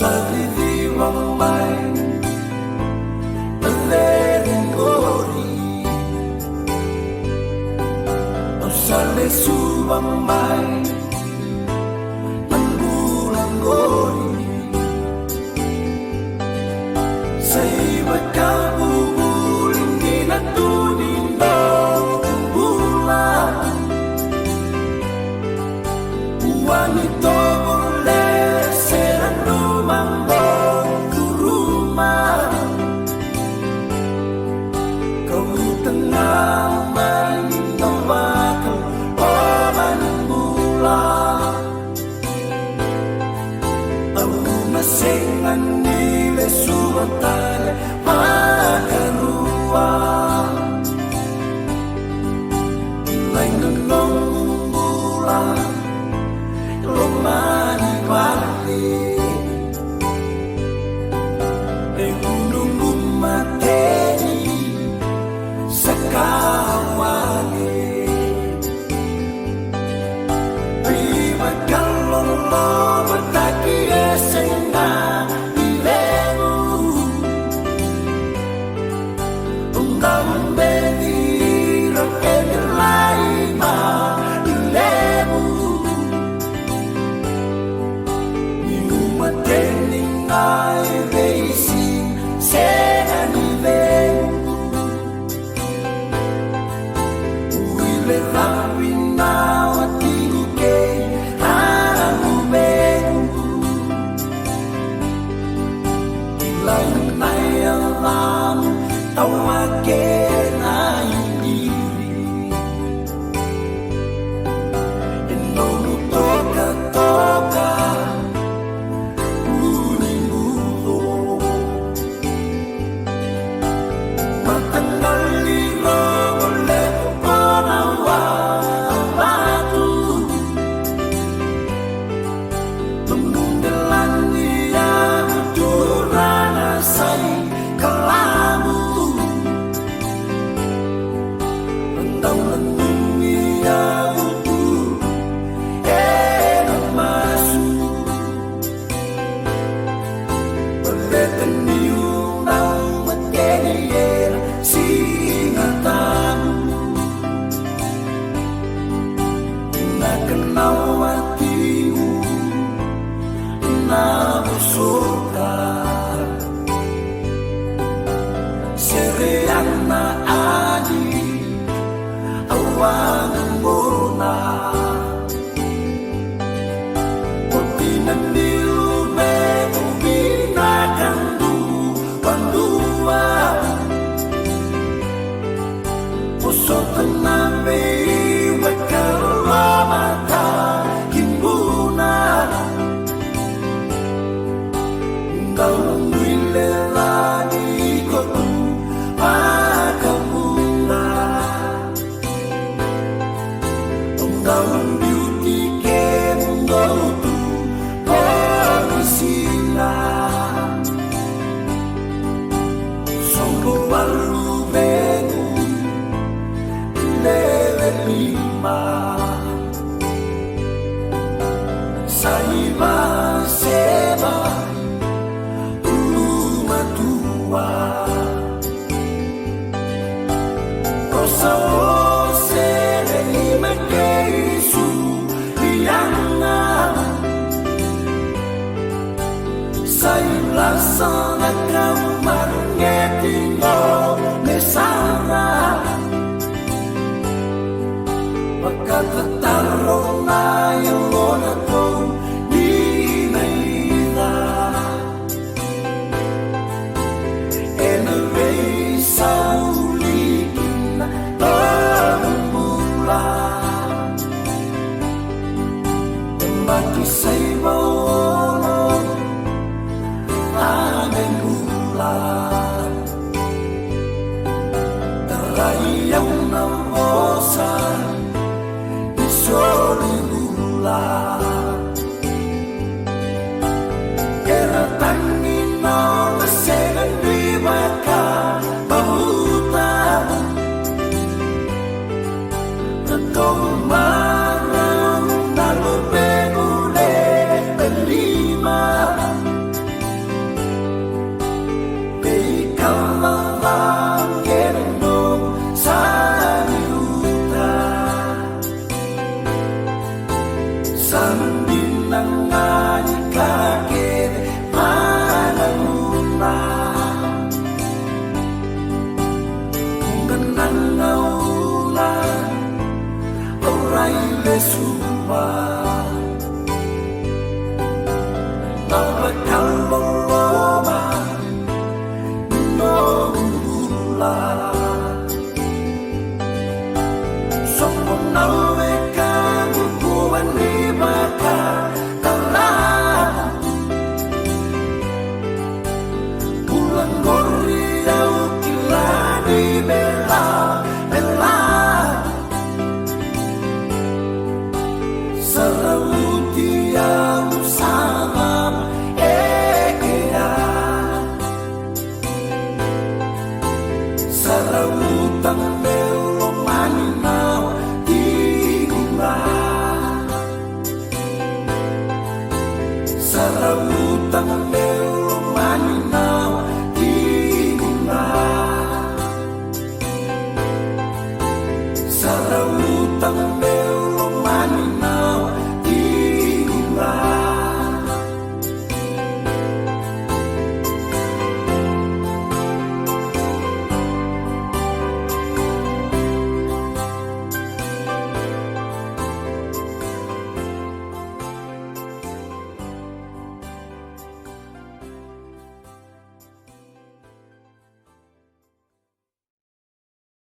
Salivivang mai Pelerin gori O sale subang mai Panggulang gori Sa iba't kabubuling Ginatunin mo ang bulan Buwan ito muli Serang lumambong kuruma Kau tengah menawakal Oman mula Au masengan nilai subantale Makarua Ilay nunong mula Lumani wali E gunung mateni Sakawali Viva kalolo Mataki esena Ilemu Undang beni Rokene laima Ilemu Tening ay racing Sena ni vengu Uile rawin na watigu kay Haramu vengu Ilayan ay alam Tawagin ay diri Inomu toka-toka Sana kamar ngetingo mesara Pagkatatarong na yung lona kong di naira Enaway sa ulitin na pamumula Mati sa'y mawala Aming ulan Terayang ng osan Isoli ulan Keratangin na masenang di maka Bahutan Natong marang Nalubeng uli sandinanganyi kakere mananguna kunganangaula orai lesuma